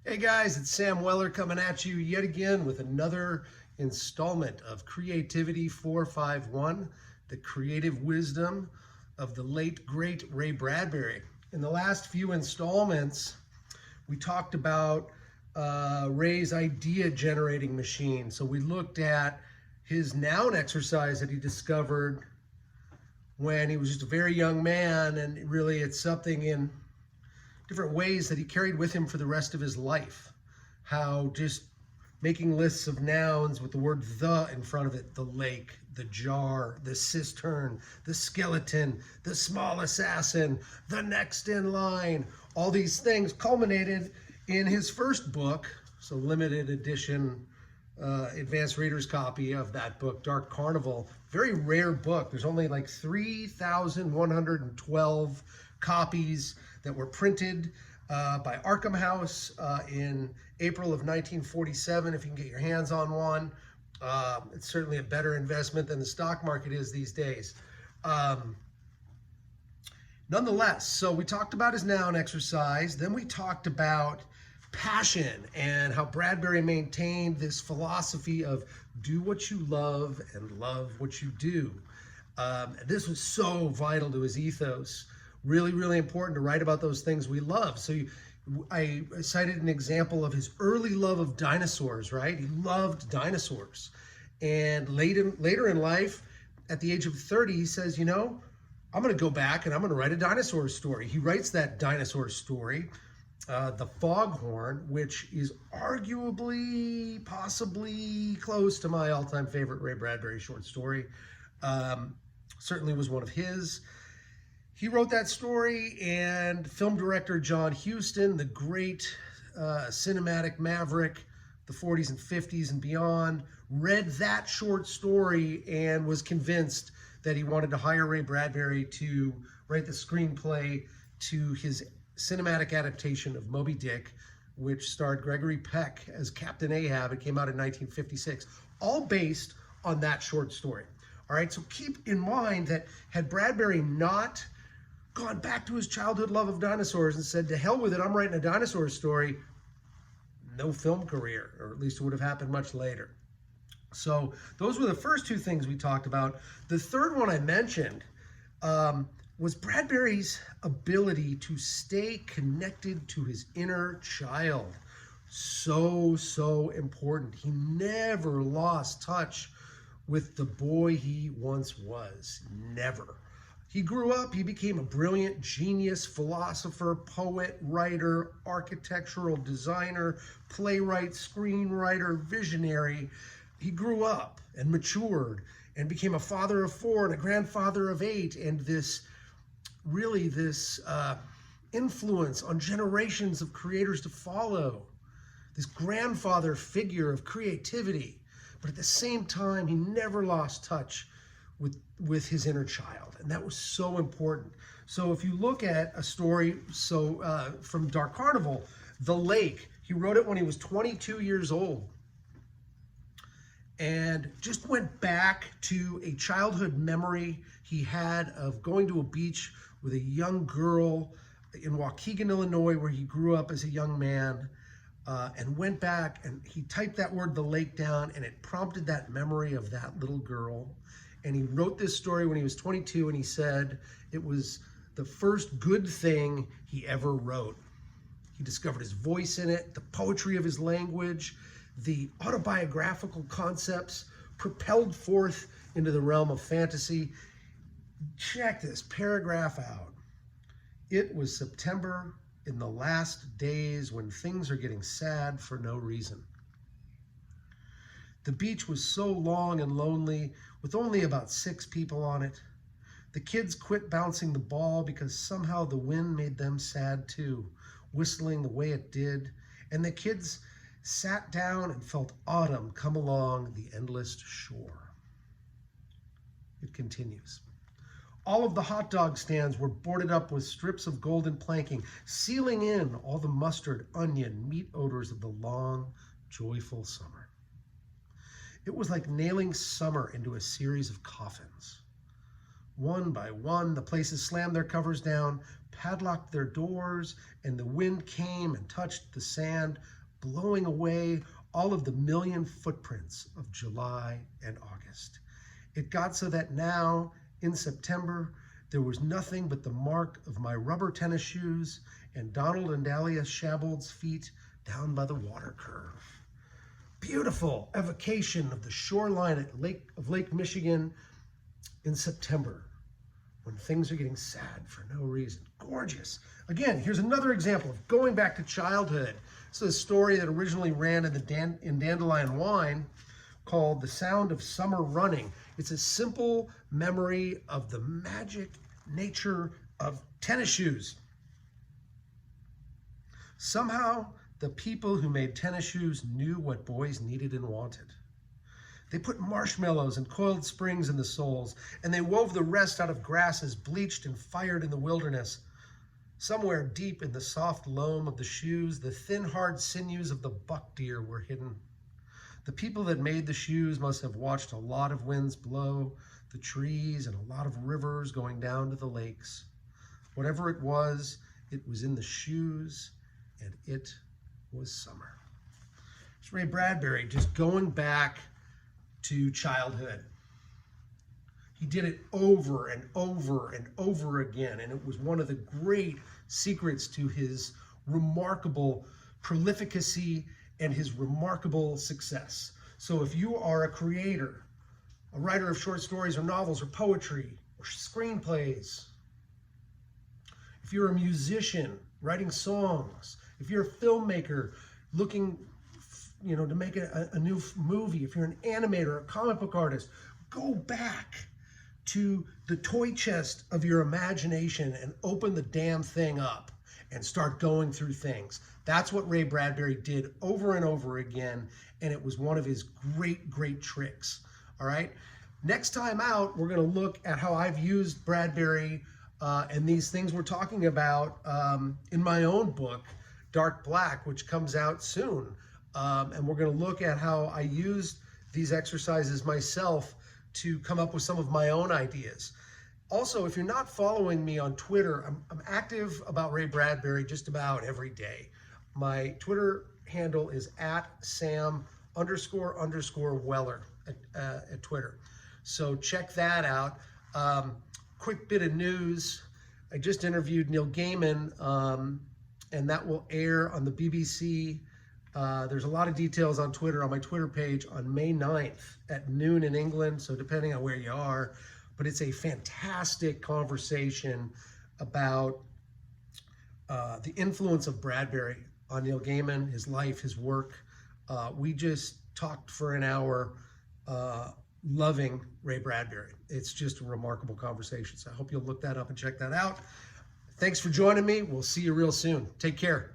Hey guys, it's Sam Weller coming at you yet again with another installment of Creativity 451, the creative wisdom of the late, great Ray Bradbury. In the last few installments, we talked about Ray's idea generating machine. So we looked at his noun exercise that he discovered when he was just a very young man, and really it's something in different ways that he carried with him for the rest of his life. How just making lists of nouns with the word the in front of it, the lake, the jar, the cistern, the skeleton, the small assassin, the next in line, all these things culminated in his first book, so limited edition advanced reader's copy of that book, Dark Carnival. Very rare book. There's only like 3,112 copies that were printed by Arkham House in April of 1947. If you can get your hands on one, it's certainly a better investment than the stock market is these days. Nonetheless, so we talked about his noun exercise. Then we talked about passion and how Bradbury maintained this philosophy of do what you love and love what you do. This was so vital to his ethos. Really, really important to write about those things we love. So I cited an example of his early love of dinosaurs, right? He loved dinosaurs. And later in life, at the age of 30, he says, you know, I'm going to go back and I'm going to write a dinosaur story. He writes that dinosaur story, The Foghorn, which is arguably, possibly close to my all-time favorite Ray Bradbury short story. Certainly was one of his. He wrote that story, and film director John Huston, the great cinematic maverick, the 40s and 50s and beyond, read that short story and was convinced that he wanted to hire Ray Bradbury to write the screenplay to his cinematic adaptation of Moby Dick, which starred Gregory Peck as Captain Ahab. It came out in 1956, all based on that short story. All right, so keep in mind that had Bradbury not gone back to his childhood love of dinosaurs and said, to hell with it, I'm writing a dinosaur story, no film career, or at least it would have happened much later. So those were the first two things we talked about. The third one I mentioned was Bradbury's ability to stay connected to his inner child. So important. He never lost touch with the boy he once was. Never. He grew up, he became a brilliant genius, philosopher, poet, writer, architectural designer, playwright, screenwriter, visionary. He grew up and matured and became a father of 4 and a grandfather of 8, and this influence on generations of creators to follow. This grandfather figure of creativity. But at the same time, he never lost touch with his inner child, and that was so important. So if you look at a story from Dark Carnival, The Lake, he wrote it when he was 22 years old and just went back to a childhood memory he had of going to a beach with a young girl in Waukegan, Illinois, where he grew up as a young man, and went back and he typed that word, the lake, down, and it prompted that memory of that little girl. And he wrote this story when he was 22, and he said it was the first good thing he ever wrote. He discovered his voice in it, the poetry of his language, the autobiographical concepts propelled forth into the realm of fantasy. Check this paragraph out. It was September, in the last days when things are getting sad for no reason. The beach was so long and lonely, with only about 6 people on it. The kids quit bouncing the ball because somehow the wind made them sad too, whistling the way it did. And the kids sat down and felt autumn come along the endless shore. It continues. All of the hot dog stands were boarded up with strips of golden planking, sealing in all the mustard, onion, meat odors of the long, joyful summer. It was like nailing summer into a series of coffins. One by one, the places slammed their covers down, padlocked their doors, and the wind came and touched the sand, blowing away all of the million footprints of July and August. It got so that now, in September, there was nothing but the mark of my rubber tennis shoes and Donald and Dahlia Shabold's feet down by the water curve. Beautiful evocation of the shoreline of Lake Michigan in September, when things are getting sad for no reason. Gorgeous. Again, here's another example of going back to childhood. This is a story that originally ran in Dandelion Wine called The Sound of Summer Running. It's a simple memory of the magic nature of tennis shoes. Somehow, the people who made tennis shoes knew what boys needed and wanted. They put marshmallows and coiled springs in the soles, and they wove the rest out of grasses bleached and fired in the wilderness. Somewhere deep in the soft loam of the shoes, the thin, hard sinews of the buck deer were hidden. The people that made the shoes must have watched a lot of winds blow the trees and a lot of rivers going down to the lakes. Whatever it was in the shoes, and it was summer. It's Ray Bradbury just going back to childhood. He did it over and over and over again, and it was one of the great secrets to his remarkable prolificacy and his remarkable success. So if you are a creator, a writer of short stories or novels or poetry or screenplays, if you're a musician writing songs, if you're a filmmaker looking to make a new movie, if you're an animator, a comic book artist, go back to the toy chest of your imagination and open the damn thing up and start going through things. That's what Ray Bradbury did over and over again, and it was one of his great, great tricks. All right? Next time out, we're going to look at how I've used Bradbury and these things we're talking about in my own book, Dark Black, which comes out soon. And we're going to look at how I used these exercises myself to come up with some of my own ideas. Also, if you're not following me on Twitter, I'm active about Ray Bradbury just about every day. My Twitter handle is @Sam__Weller at Twitter. So check that out. Quick bit of news. I just interviewed Neil Gaiman, and that will air on the BBC. There's a lot of details on Twitter, on my Twitter page, on May 9th at noon in England, so depending on where you are. But it's a fantastic conversation about the influence of Bradbury on Neil Gaiman, his life, his work. We just talked for an hour loving Ray Bradbury. It's just a remarkable conversation. So I hope you'll look that up and check that out. Thanks for joining me. We'll see you real soon. Take care.